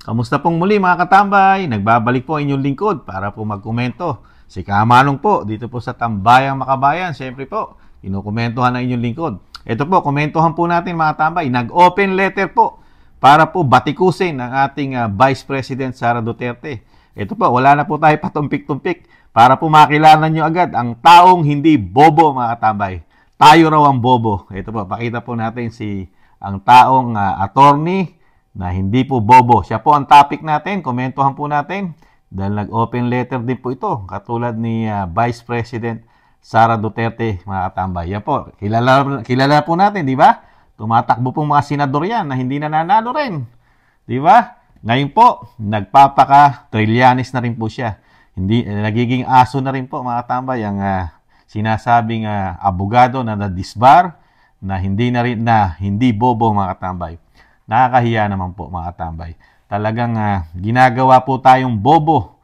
Kamusta pong muli mga katambay? Nagbabalik po inyong lingkod para po magkomento. Si Kamanong po, dito po sa Tambayang Makabayan. Siyempre po, kinukomentohan ng inyong lingkod. Ito po, komentohan po natin mga tambay. Nag-open letter po para po batikusin ang ating Vice President Sara Duterte. Ito po, wala na po tayo patumpik-tumpik para po makilala nyo agad ang taong hindi bobo mga katambay. Tayo raw ang bobo. Ito po, pakita po natin ang taong attorney na hindi po bobo. Siya po ang topic natin. Komentuhan po natin. Dahil nag-open letter din po ito. Katulad ni Vice President Sara Duterte, mga katambay. Yan po. Kilala po natin, di ba? Tumatakbo pong mga senador yan na hindi nananalo rin. Di ba? Ngayon po, nagpapaka-trilyanis na rin po siya. Nagiging aso na rin po, mga katambay, ang sinasabing abogado na na-disbar na hindi bobo, mga katambay. Nakakahiya naman po mga tambay. Talagang ginagawa po tayong bobo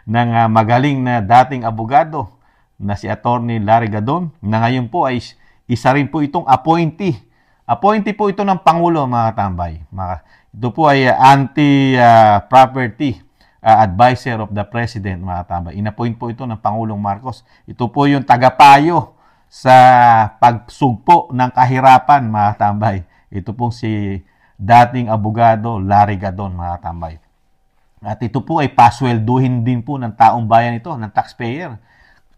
ng magaling na dating abogado na si Attorney Larry Gadon na ngayon po ay isa rin po itong appointee. Appointee po ito ng Pangulo mga tambay. Ito po ay anti-property advisor of the President mga tambay. Inappoint po ito ng Pangulong Marcos. Ito po yung tagapayo sa pagsugpo ng kahirapan mga tambay. Ito pong si dating abogado Larry Gadon, mga tambay. At ito po ay paswelduhin din po ng taong bayan ito, ng taxpayer.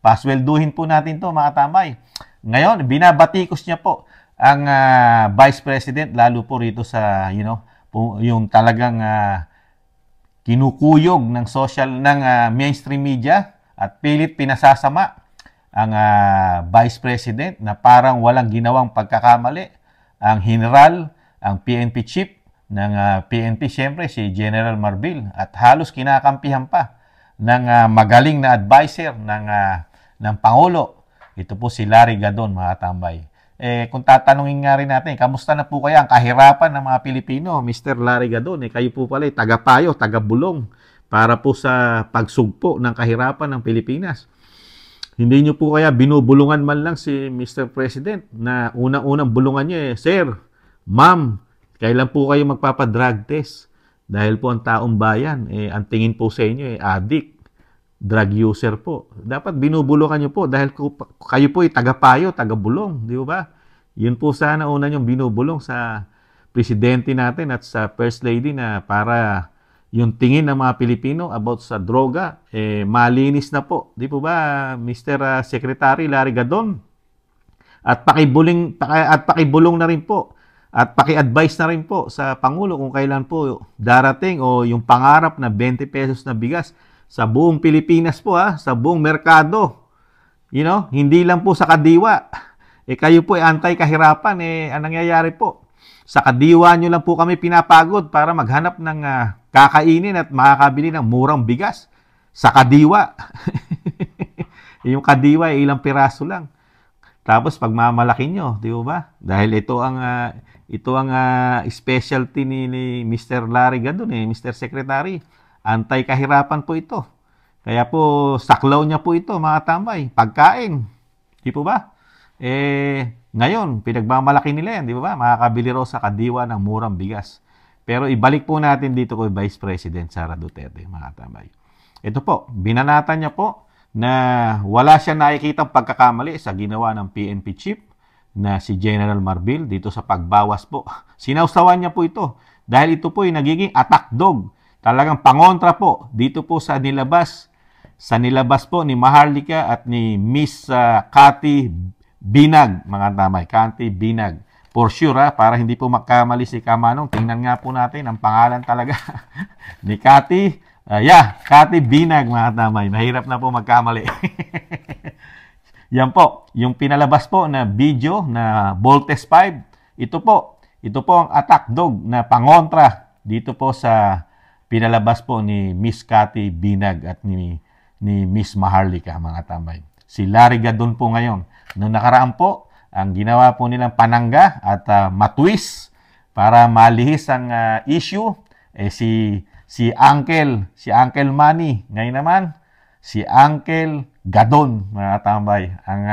Paswelduhin po natin to mga tambay. Ngayon, binabatikos niya po ang Vice President, lalo po rito sa, yung talagang kinukuyog ng mainstream media at pilit pinasasama ang Vice President na parang walang ginawang pagkakamali. Ang general, ang PNP chief ng PNP, siyempre si General Marbil, at halos kinakampihan pa ng magaling na advisor ng Pangulo. Ito po si Larry Gadon, mga tambay. Kung tatanungin nga rin natin, kamusta na po kaya ang kahirapan ng mga Pilipino, Mr. Larry Gadon? Kayo po pala tagapayo, tagabulong para po sa pagsugpo ng kahirapan ng Pilipinas. Hindi nyo po kaya binubulungan man lang si Mr. President na unang-unang bulungan niya Sir, Ma'am, kailan po kayo magpapadrug test? Dahil po ang taong bayan, ang tingin po sa inyo, addict, drug user po. Dapat binubulungan nyo po dahil kayo po ay tagapayo, tagabulong, di ba? Yun po sana una nyong binubulong sa presidente natin at sa First Lady na para yung tingin ng mga Pilipino about sa droga, malinis na po. Di po ba, Mr. Secretary Larry Gadon? At pakibulong na rin po. At paki-advise na rin po sa Pangulo kung kailan po darating o yung pangarap na 20 pesos na bigas sa buong Pilipinas po, sa buong merkado. Hindi lang po sa kadiwa. Kayo po ay anti-kahirapan. Anong nangyayari po? Sa kadiwa nyo lang po kami pinapagod para maghanap ng kakainin at makakabili ng murang bigas. Sa kadiwa. Yung kadiwa ay ilang piraso lang. Tapos pagmamalaki nyo, di ba? Dahil ito ang specialty ni Mr. Larry Gadon, Mr. Secretary. Anti-kahirapan po ito. Kaya po saklaw niya po ito, mga tambay. Pagkain. Di po ba? Ngayon, pinagmamalaki nila yan, di ba? Makakabili raw sa kadiwa ng murang bigas. Pero ibalik po natin dito kay Vice President Sara Duterte, mga tambay. Ito po, binanatan niya po na wala siya nakikitang pagkakamali sa ginawa ng PNP chief na si General Marbil dito sa pagbawas po. Sinawsawan niya po ito dahil ito po ay nagiging attack dog. Talagang pangontra po dito po sa nilabas po ni Maharlika at ni Miss Cathy Binag, mga tamay, Cathy Binag. For sure, para hindi po magkamali si Kamanong, tingnan nga po natin ang pangalan talaga ni Cathy. Cathy Binag, mga tamay. Mahirap na po magkamali. Yan po, yung pinalabas po na video na Voltes 5. Ito po ang attack dog na pangontra dito po sa pinalabas po ni Miss Cathy Binag at ni Miss Maharlika, mga tambay. Si Larry Gadon po ngayon. Noong nakaraan po, ang ginawa po nilang panangga at matwist para malihis ang issue, si Uncle Manny. Ngayon naman, si Uncle Gadon, mga tambay, ang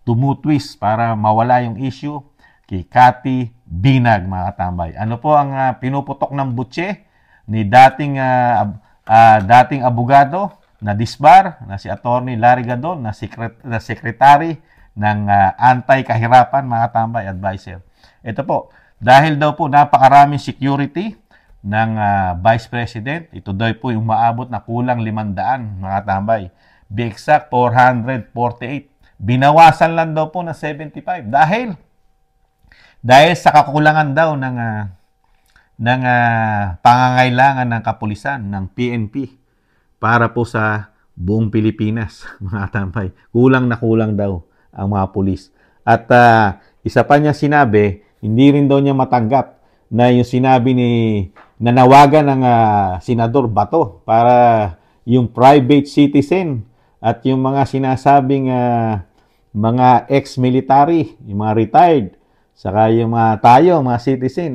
tumutwist para mawala yung issue kay Cathy Binag, mga tambay. Ano po ang pinuputok ng butse ni dating abogado na disbar na si Attorney Larry Gadon na secretary ng anti-kahirapan, mga tambay, advisor. Ito po, dahil daw po napakaraming security ng Vice President, ito daw po yung maabot na kulang 500, mga tambay. Be exact, 448. Binawasan lang daw po na 75 dahil sa kakulangan daw ng pangangailangan ng kapulisan, ng PNP para po sa buong Pilipinas, mga tambay. Kulang na kulang daw ang mga pulis. At isa pa niya sinabi, hindi rin daw niya matanggap na yung sinabi nanawagan ng Senador Bato para yung private citizen at yung mga sinasabing mga ex-military, yung mga retired, saka yung tayo, mga citizen,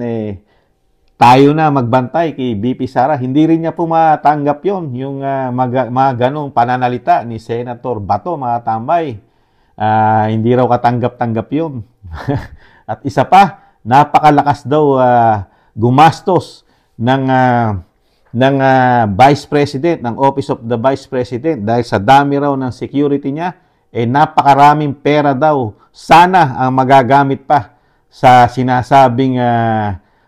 tayo na magbantay kay BP Sara. Hindi rin niya po matanggap yon yung mga ganong pananalita ni Senator Bato, mga tambay. Hindi raw katanggap-tanggap yun. At isa pa, napakalakas daw gumastos ng Vice President, ng Office of the Vice President, dahil sa dami raw ng security niya, napakaraming pera daw. Sana ang magagamit pa sa sinasabing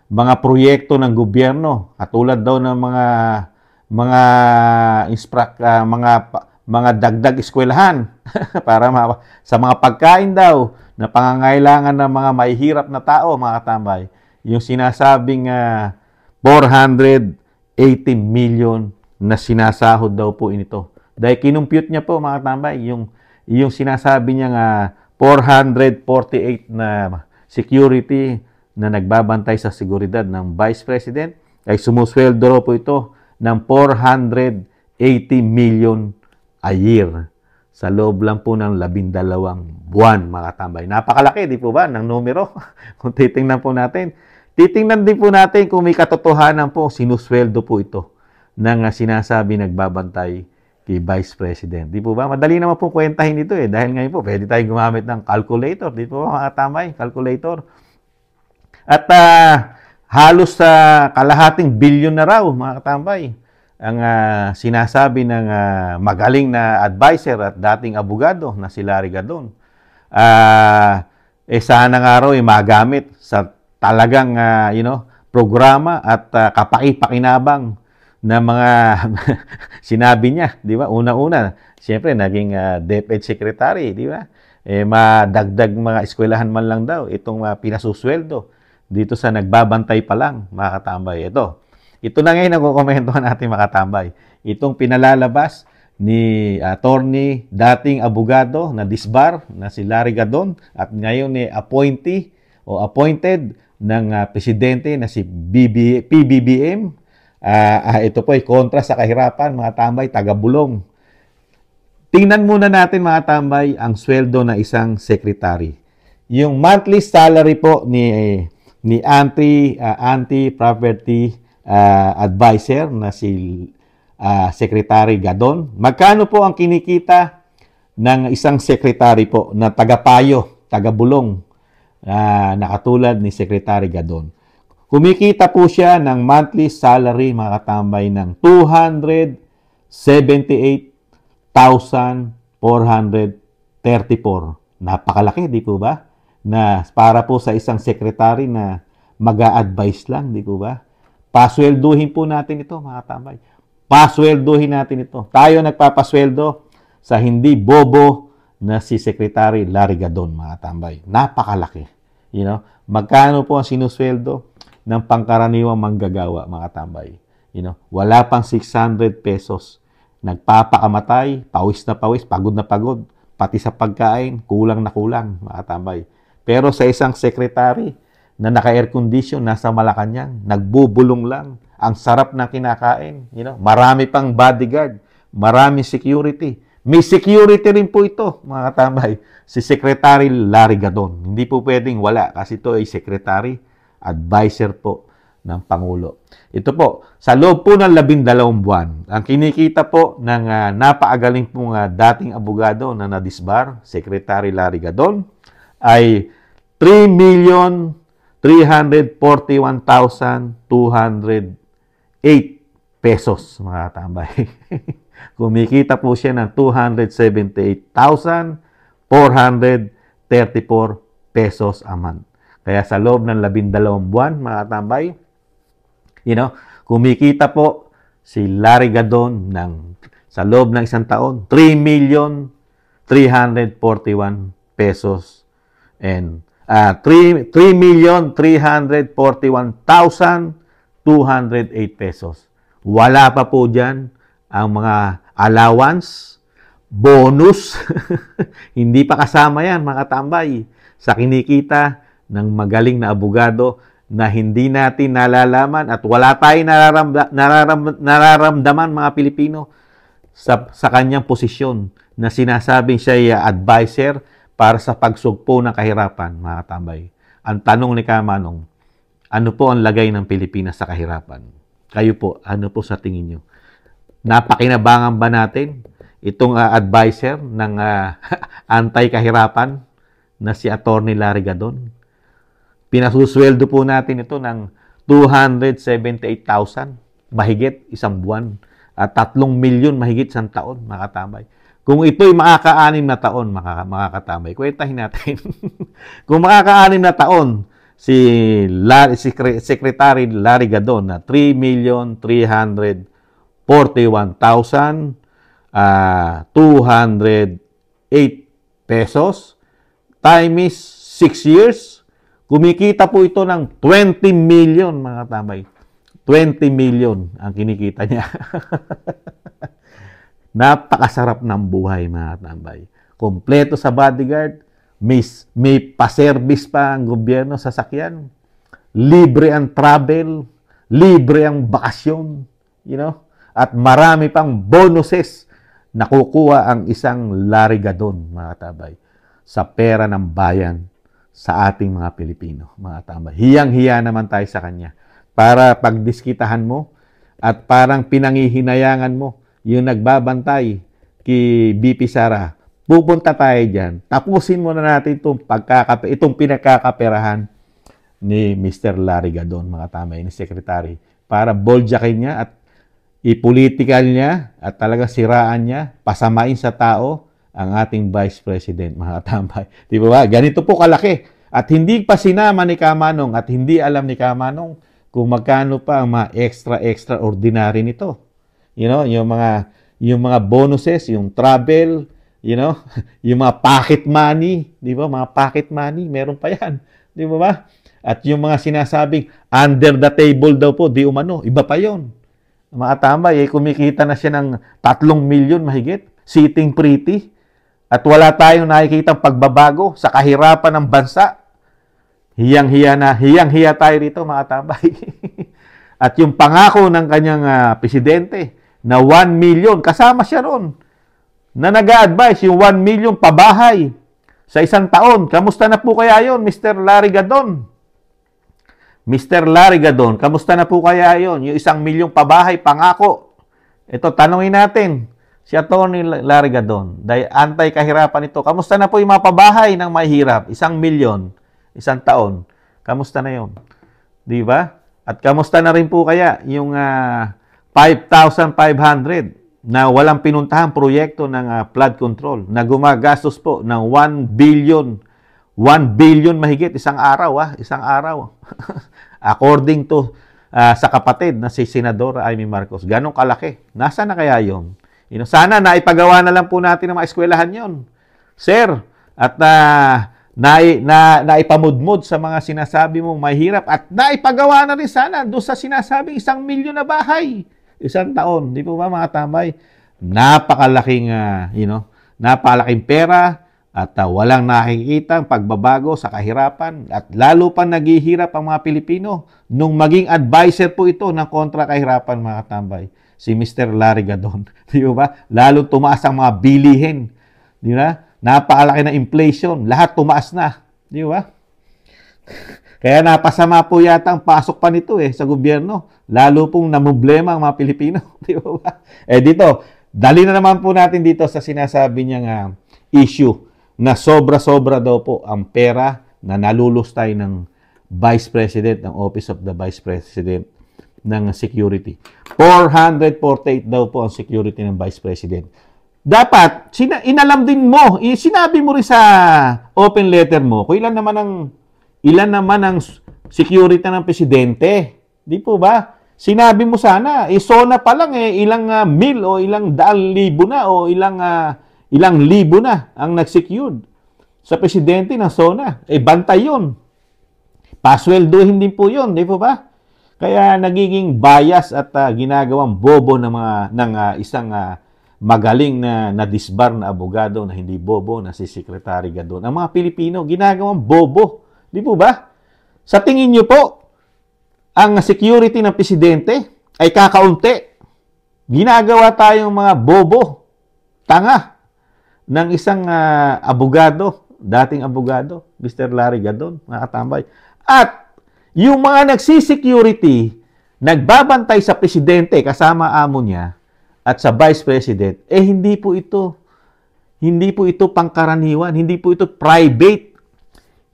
mga proyekto ng gobyerno, katulad daw ng mga dagdag eskwelahan para sa mga pagkain daw na pangangailangan ng mga mahihirap na tao, mga tambay. Yung sinasabing 480 million na sinasahod daw po ito. Dahil kinumpute niya po, mga tambay, yung sinasabi niya 448 na security na nagbabantay sa seguridad ng Vice President, ay sumusweldo raw po ito ng 480 million a year sa loob lang po ng 12 buwan, mga tambay. Napakalaki, di po ba, ng numero? Kung titingnan po natin. Titingnan din po natin kung may katotohanan po, sinusweldo po ito ng sinasabi nagbabantay kay Vice President. Di po ba? Madali naman po kwentahin ito dahil ngayon po, pwede tayong gumamit ng calculator. Di po ba, mga tambay? Calculator. At halos sa kalahating bilyon na raw, mga katambay, ang sinasabi ng magaling na advisor at dating abogado na si Larry Gadon. Sana nga raw magamit sa talagang programa at kapaki-pakinabang na mga sinabi niya, di ba? Una-una, siyempre naging DepEd Secretary, di ba? Madagdag mga eskwelahan man lang daw itong pinasusweldo dito sa nagbabantay pa lang, mga katambay. Ito na ngayon ang kukomentuhan natin, mga katambay. Itong pinalalabas ni attorney, dating abogado na disbar na si Larry Gadon at ngayon appointee o appointed ng presidente na si PBBM. Ito po ay kontra sa kahirapan, mga tambay, taga-Bulong. Tingnan muna natin, mga tambay, ang sweldo ng isang secretary. Yung monthly salary po ni anti-property advisor na si Secretary Gadon. Magkano po ang kinikita ng isang secretary po na taga-Payo, taga-Bulong, na katulad ni Secretary Gadon? Kumikita po siya ng monthly salary, mga katambay, ng 278,434. Napakalaki, di po ba? Na para po sa isang secretary na mag-a-advise lang, di po ba? Paswelduhin po natin ito, mga tambay. Paswelduhin natin ito. Tayo nagpapasweldo sa hindi bobo na si Secretary Larry Gadon, mga tambay. Napakalaki. Magkano po ang sinusweldo ng pangkaraniwang manggagawa, mga tambay? Wala pang 600 pesos. Nagpapakamatay, pawis na pawis, pagod na pagod, pati sa pagkain, kulang na kulang, mga tambay. Pero sa isang secretary na naka-air condition, nasa Malacanang, nagbubulong lang, ang sarap na kinakain, marami pang bodyguard, marami security. May security rin po ito, mga katambay, si Secretary Larry Gadon. Hindi po pwedeng wala kasi ito ay secretary, advisor po ng Pangulo. Ito po, sa loob po ng 12 buwan, ang kinikita po ng napakagaling pong dating abogado na nadisbar, Secretary Larry Gadon, ay 3,341,208 pesos, mga katambay. Kumikita po siya ng 278,434 pesos a month. Kaya sa loob ng 12 buwan, mga katambay, kumikita po si Larry Gadon sa loob ng isang taon, 3,341 pesos and 3,341,208 pesos. Wala pa po dyan ang mga allowance, bonus. Hindi pa kasama yan, mga katambay, sa kinikita ng magaling na abogado na hindi natin nalalaman at wala tayong nararamdaman, mga Pilipino, sa kanyang posisyon na sinasabing siya ay advisor para sa pagsugpo ng kahirapan, mga katambay. Ang tanong ni Kamanong, ano po ang lagay ng Pilipinas sa kahirapan? Kayo po, ano po sa tingin nyo? Napakinabangan ba natin itong advisor ng anti-kahirapan na si Attorney Larry Gadon? Pinasusweldo po natin ito ng 278,000 mahigit isang buwan at 3 milyon mahigit isang taon, mga katambay. Kung ito'y makaka-6 na taon, mga katambay, kwentahin natin. Kung makaka-6 na taon, si Secretary Larry Gadon na 3,341,208 pesos times 6 years, kumikita po ito ng 20 million, mga katambay. 20 million ang kinikita niya. Napakasarap ng buhay, mga katambay. Kompleto sa bodyguard, may pa-service pa ang gobyerno sa sakyan, libre ang travel, libre ang bakasyon, at marami pang bonuses na kukuha ang isang Larry Gadon, mga katambay, sa pera ng bayan sa ating mga Pilipino, mga katambay. Hiyang-hiya naman tayo sa kanya para pagdiskitahan mo at parang pinangihinayangan mo yung nagbabantay kay BP Sara. Pupunta tayo dyan. Tapusin muna natin itong pinagkakaperahan ni Mr. Larry Gadon, mga tamay, ni Secretary, para boljakin niya at ipolitikal niya at talagang siraan niya, pasamain sa tao ang ating Vice President, mga tambay. Di ba? Ganito po kalaki. At hindi pa sinama ni Kamanong at hindi alam ni Kamanong kung magkano pa ang mga extraordinary nito. Yung mga bonuses, yung travel, yung mga pocket money, di ba? Mga pocket money, meron pa yan. Di ba? At yung mga sinasabing under the table daw po, di umano, iba pa yon. Mga tambay, kumikita na siya ng 3 milyon mahigit, sitting pretty, at wala tayong nakikitang pagbabago sa kahirapan ng bansa. Hiyang-hiya tayo rito, mga tambay. At yung pangako ng kanyang presidente na 1 million, kasama siya ron, na nag-a-advise yung 1 million pabahay sa isang taon. Kamusta na po kaya yon, Mr. Larry Gadon? Mr. Larry Gadon, kamusta na po kaya yon? Yung 1 milyong pabahay, pangako. Ito, tanungin natin si Atty. Larry Gadon, dahil anti-kahirapan ito. Kamusta na po yung mga pabahay ng mahirap? 1 milyon, isang taon. Kamusta na yon? Di ba? At kamusta na rin po kaya yung 5,500 na walang pinuntahang proyekto ng flood control na gumagastos po ng 1 billion mahigit isang araw, isang araw. According to sa kapatid na si Senador Amy Marcos. Ganong kalaki. Nasaan na kaya yun? Sana naipagawa na lang po natin ng mga eskwelahan yon, sir. At naipamudmod sa mga sinasabi mong mahirap at naipagawa na rin sana doon sa sinasabing 1 milyon na bahay. Isang taon. Di po ba, mga tambay? Napakalaking, napakalaking pera at walang nakikitang pagbabago sa kahirapan at lalo pa naghihirap ang mga Pilipino nung maging advisor po ito ng kontra kahirapan, mga tambay. Si Mr. Larry Gadon. Di ba? Lalo tumaas ang mga bilihin. Di ba? Napakalaki na inflation. Lahat tumaas na. Di ba? Kaya napasama po yata ang pasok pa nito sa gobyerno. Lalo pong namumblema ang mga Pilipino. Di ba? Dito, dali na naman po natin dito sa sinasabi niyang issue na sobra-sobra daw po ang pera na nalulustay ng Vice President, ng Office of the Vice President ng security. 448 daw po ang security ng Vice President. Dapat, inalam din mo, sinabi mo rin sa open letter mo, kung ilan naman ang security ng presidente. Di po ba? Sinabi mo sana, SONA pa lang ilang mil o ilang daang libo na o ilang libo na ang nag-secured sa presidente ng SONA. Bantay yun. Pasweldohin din po yun, di po ba? Kaya nagiging bias at ginagawang bobo ng isang magaling na disbar na abogado na hindi bobo na si Secretary Gadon. Ang mga Pilipino, ginagawang bobo. Di po ba? Sa tingin nyo po, ang security ng presidente ay kakaunti. Ginagawa tayong mga bobo, tanga, ng isang abogado, dating abogado, Mr. Larry Gadon, mga katambay. At yung mga nagsisecurity, nagbabantay sa presidente kasama amo niya at sa vice president, hindi po ito pangkaraniwan, hindi po ito private.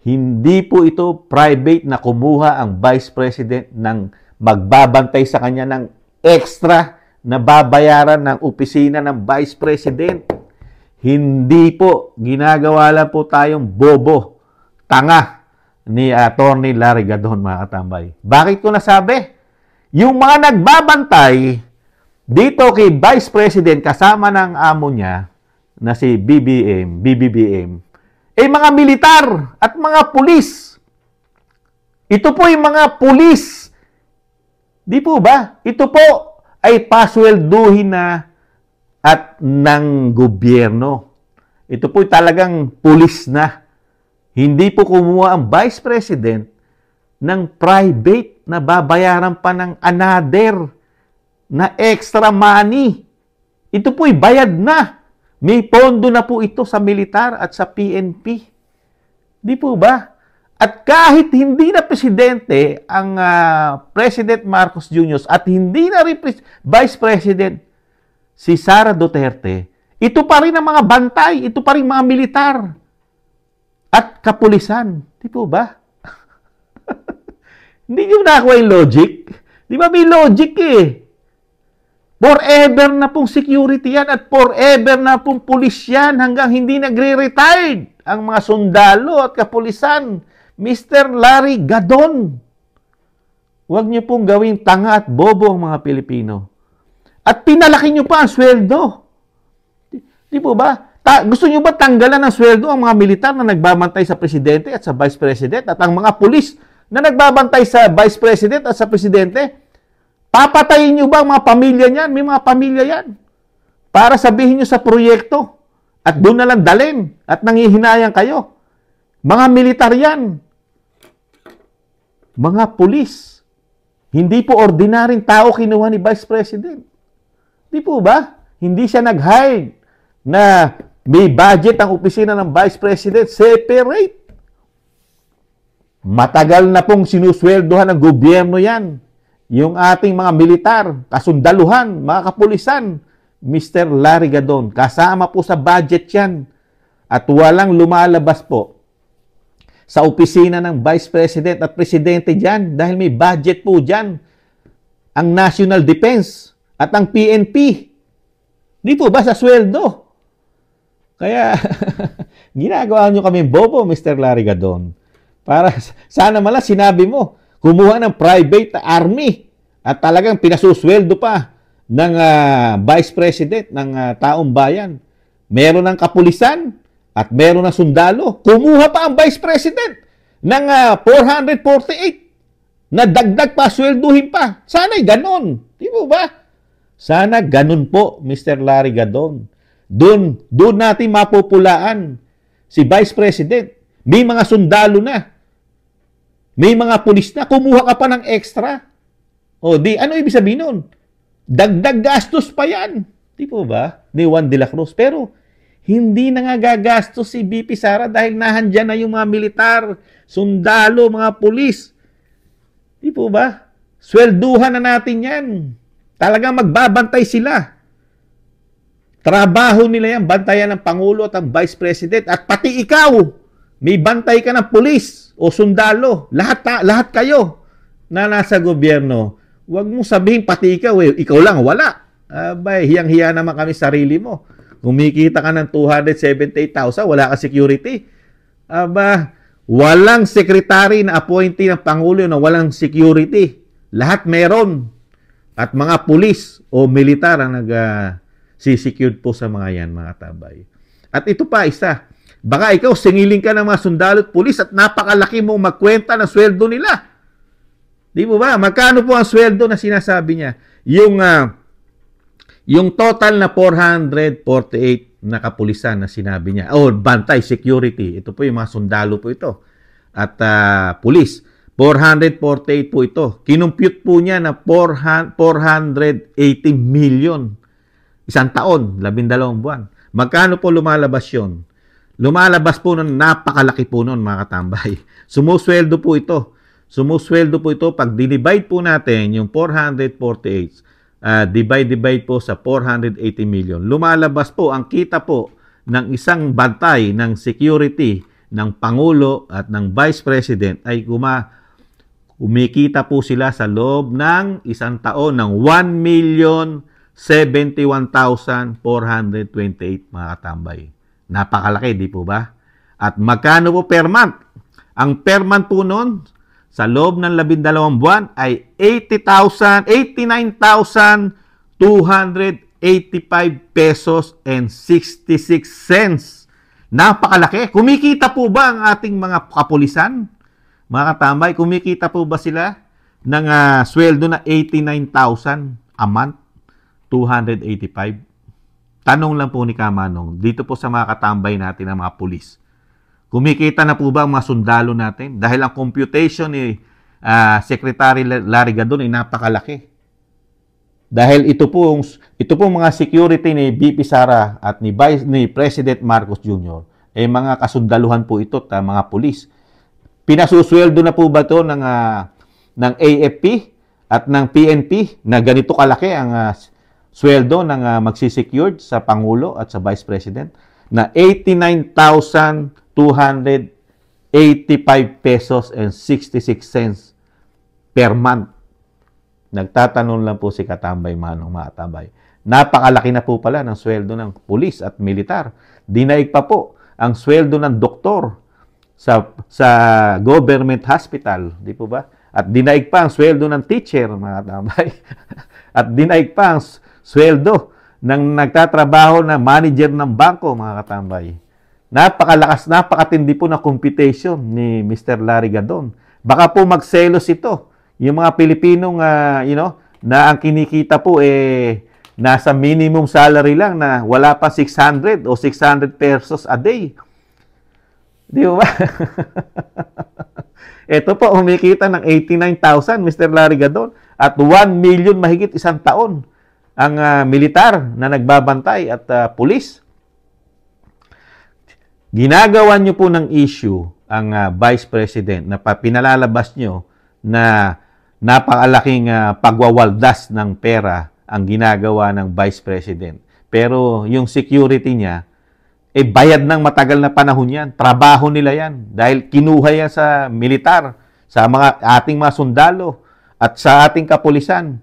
Hindi po ito private na kumuha ang vice president ng magbabantay sa kanya ng extra na babayaran ng opisina ng vice president. Hindi po, ginagawa lang po tayong bobo, tanga ni Attorney Larry Gadon, mga katambay. Bakit ko nasabi? Yung mga nagbabantay dito kay Vice President kasama ng amo niya na si BBBM, mga militar at mga pulis. Ito po yung mga pulis. Di po ba? Ito po ay paswelduhin na at ng gobyerno. Ito po talagang pulis na. Hindi po kumuha ang Vice President ng private na babayaran pa ng another na extra money. Ito po'y bayad na. May pondo na po ito sa militar at sa PNP. Di po ba? At kahit hindi na presidente ang President Marcos Jr. at hindi na rin Vice President si Sara Duterte, ito pa rin ang mga bantay, ito pa rin mga militar at kapulisan. Di po ba? Hindi nyo nakakuha yung logic? Di ba may logic Forever na pong security yan at forever na pong pulis yan hanggang hindi nagre-retired ang mga sundalo at kapulisan. Mr. Larry Gadon, huwag nyo pong gawing tanga at bobo ang mga Pilipino. At pinalaki nyo pa ang sweldo. Di po ba? Gusto nyo ba tanggalan ng sweldo ang mga militar na nagbabantay sa presidente at sa vice president at ang mga pulis na nagbabantay sa vice president at sa presidente? Papatayin nyo ba ang mga pamilya niyan? May mga pamilya yan. Para sabihin nyo sa proyekto at doon na lang dalhin at nangihinayang kayo. Mga militar yan. Mga pulis. Hindi po ordinaryong tao kinuha ni Vice President. Di po ba? Hindi siya nag-hire na may budget ang opisina ng Vice President. Separate. Matagal na pong sinusweldohan ng gobyerno yan. Yung ating mga militar, kasundaluhan, mga kapulisan, Mr. Larry Gadon, kasama po sa budget yan. At walang lumalabas po sa opisina ng Vice President at Presidente dyan dahil may budget po dyan ang National Defense at ang PNP. Di po ba sa sweldo? Kaya, ginagawa nyo kami bobo, Mr. Larry Gadon. Para sana mala sinabi mo, kumuha ng private army at talagang pinasusweldo pa ng Vice President ng taong bayan. Meron ng kapulisan at meron ng sundalo. Kumuha pa ang Vice President ng 448 na dagdag pa, swelduhin pa. Sana'y ganon. Di ba ba? Sana ganon po, Mr. Larry Gadon. Doon natin mapupulaan si Vice President. May mga sundalo na. May mga pulis na, kumuha ka pa ng extra. O di, ano ibig sabihin nun? Dagdag gastos pa yan. Di po ba? Ni Juan de la Cruz. Pero, hindi na nga gagastos si BP Sara dahil nahandyan na yung mga militar, sundalo, mga pulis. Di po ba? Swelduhan na natin yan. Talagang magbabantay sila. Trabaho nila yan, bantayan ng Pangulo at ang Vice President. At pati ikaw, may bantay ka ng pulis o sundalo, lahat kayo na nasa gobyerno, Huwag mong sabihin pati ikaw, ikaw lang, wala. Abay, hiyang-hiya naman kami sarili mo. Kumikita ka ng 278,000, wala ka security. Aba, walang secretary na appointee ng Pangulo na walang security. Lahat meron. At mga pulis o militar ang nag-secured po sa mga yan, mga tabay. At ito pa, isa. Baka ikaw, singiling ka ng mga sundalo at pulis at napakalaki mong magkwenta ng sweldo nila. Di mo ba? Magkano po ang sweldo na sinasabi niya? Yung total na 448 na kapulisan na sinabi niya. Bantay, security. Ito po yung mga sundalo po ito. At pulis. 448 po ito. Kinumpute po niya na 480 million. Isang taon, 12 buwan. Magkano po lumalabas yun? Lumalabas po ng napakalaki po nun, mga katambay. Sumusweldo po ito. Sumusweldo po ito. Pag dinivide po natin yung 448, divide po sa 480 million. Lumalabas po, ang kita po ng isang bantay ng security ng Pangulo at ng Vice President ay kumikita po sila sa loob ng isang taon ng 1,071,428, mga katambay. Napakalaki, di po ba? At magkano po per month? Ang per month po noon, sa loob ng 12 buwan, ay 89,285 pesos and 66 cents. Napakalaki. Kumikita po ba ang ating mga kapulisan? Mga katambay, kumikita po ba sila ng sweldo na 89,000 a month? 285? Tanong lang po ni Kamanong, dito po sa mga katambay natin ng mga pulis. Kumikita na po ba ang mga sundalo natin? Dahil ang computation ni Secretary Larry Gadon ay napakalaki. Dahil ito po mga security ni VP Sara at ni President Marcos Jr. ay mga kasundaluhan po ito at mga pulis. Pinasusweldo na po ba ito ng AFP at ng PNP na ganito kalaki ang sweldo ng magsisecured sa Pangulo at sa Vice President na 89,285 pesos and 66 cents per month. Nagtatanong lang po si Katambay Manong, mga katambay. Napakalaki na po pala ng sweldo ng pulis at militar. Dinaig pa po ang sweldo ng doktor sa government hospital, di po ba? At dinaig pa ang sweldo ng teacher, mga katambay. At dinaig pa ang sweldo ng nagtatrabaho na manager ng bangko, mga katambay. Napakalakas, napakatindi po na computation ni Mr. Larry Gadon. Baka po magselos ito. Yung mga Pilipinong, na ang kinikita po nasa minimum salary lang na wala pa 600 o 600 pesos a day. Di ba? Ito po, humikita ng 89,000, Mr. Larry Gadon, at 1 million mahigit isang taon ang militar na nagbabantay at pulis. Ginagawa nyo po ng issue ang Vice President na pinalalabas nyo na napakalaking pagwawaldas ng pera ang ginagawa ng Vice President. Pero yung security niya, bayad ng matagal na panahon yan. Trabaho nila yan. Dahil kinuha yan sa militar, sa ating mga sundalo, at sa ating kapulisan.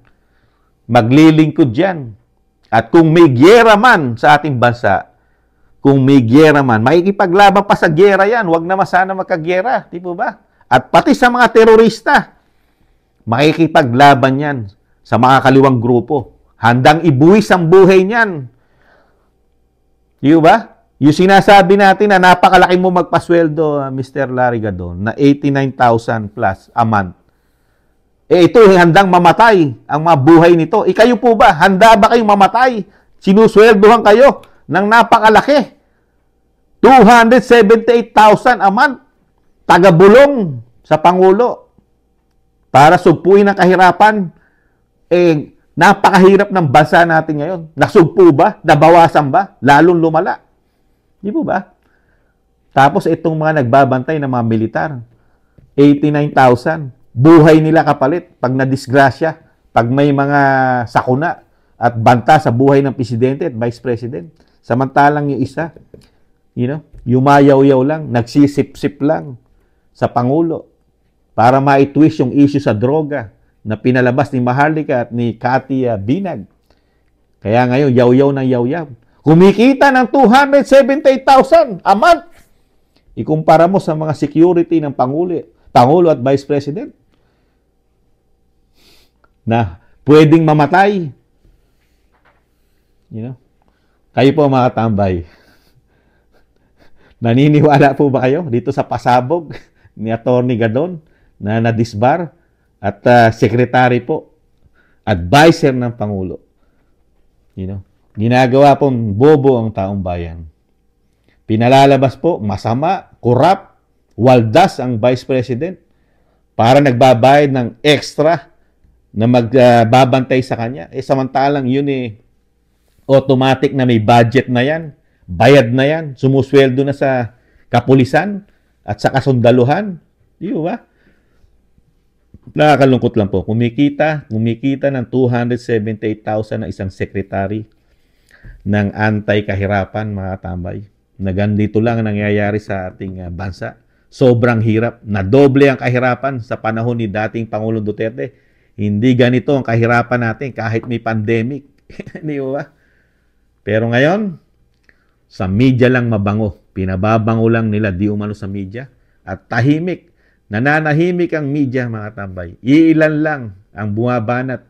Maglilingkod yan. At kung may gyera man sa ating bansa, kung may gyera man, makikipaglaban pa sa gyera yan. Huwag naman sana magkagyera. Di po ba? At pati sa mga terorista, makikipaglaban yan sa mga kaliwang grupo. Handang ibuwis ang buhay niyan. Di ba? Yung sinasabi natin na napakalaki mo magpasweldo, Mr. Larry Gadon, na 89,000 plus a month. Ito handang mamatay ang mga buhay nito. Kayo po ba? Handa ba kayong mamatay? Sinusweldohan kayo ng napakalaki. 278,000 a month. Tagabulong sa Pangulo para sugpuin ang kahirapan. Napakahirap ng bansa natin ngayon. Nasugpo ba? Nabawasan ba? Lalong lumala. Di po ba? Tapos itong mga nagbabantay ng mga militar, 89,000. Buhay nila kapalit pag nadisgrasya, pag may mga sakuna at banta sa buhay ng presidente at vice president. Samantalang yung isa, yumayaw-yaw lang, nagsisip-sip lang sa Pangulo para ma-twist yung issue sa droga. na pinalabas ni Maharlika at ni Cathy Binag. Kaya ngayon, yaw-yaw ng yaw-yaw. Kumikita ng 278,000 a month. Ikumpara mo sa mga security ng Pangulo at Vice President na pwedeng mamatay. You know? Kayo po mga tambay. Naniniwala po ba kayo dito sa pasabog ni Atty. Gadon na nadisbar at secretary po, advisor ng Pangulo? You know? Ginagawa pong bobo ang taong bayan. Pinalalabas po, masama, corrupt, waldas ang Vice President para nagbabayad ng extra na magbabantay sa kanya. Samantalang yun automatic na may budget na yan, bayad na yan, sumusweldo na sa kapulisan at sa kasundaluhan. Di ba? Nakakalungkot lang po. Kumikita ng 278,000 na isang secretary ng anti-kahirapan, mga tambay. Na ganito lang ang nangyayari sa ating bansa. Sobrang hirap. Nadoble ang kahirapan sa panahon ni dating Pangulong Duterte. Hindi ganito ang kahirapan natin kahit may pandemic. Di ba? Pero ngayon, sa media lang mabango. Pinababango lang nila di umano sa media. At tahimik. Nananahimik ang media, mga tambay. Iilan lang ang bumabanat.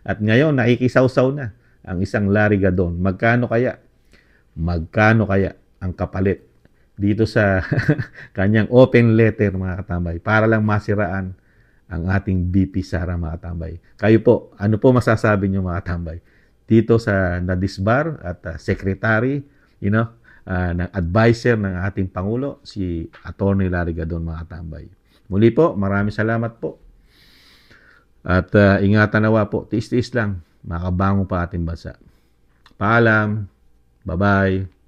At ngayon, nakikisawsaw na ang isang Larry Gadon. Magkano kaya ang kapalit dito sa kanyang open letter, mga katambay, para lang masiraan ang ating VP Sara, mga katambay. Kayo po, ano po masasabi niyo, mga katambay, dito sa nadisbar at secretary, ng advisor ng ating Pangulo, si Atty. Larry Gadon, mga katambay. Muli po, maraming salamat po. At ingatan nawa po, tiis-tiis lang, makabango pa ating bansa. Paalam. Bye-bye.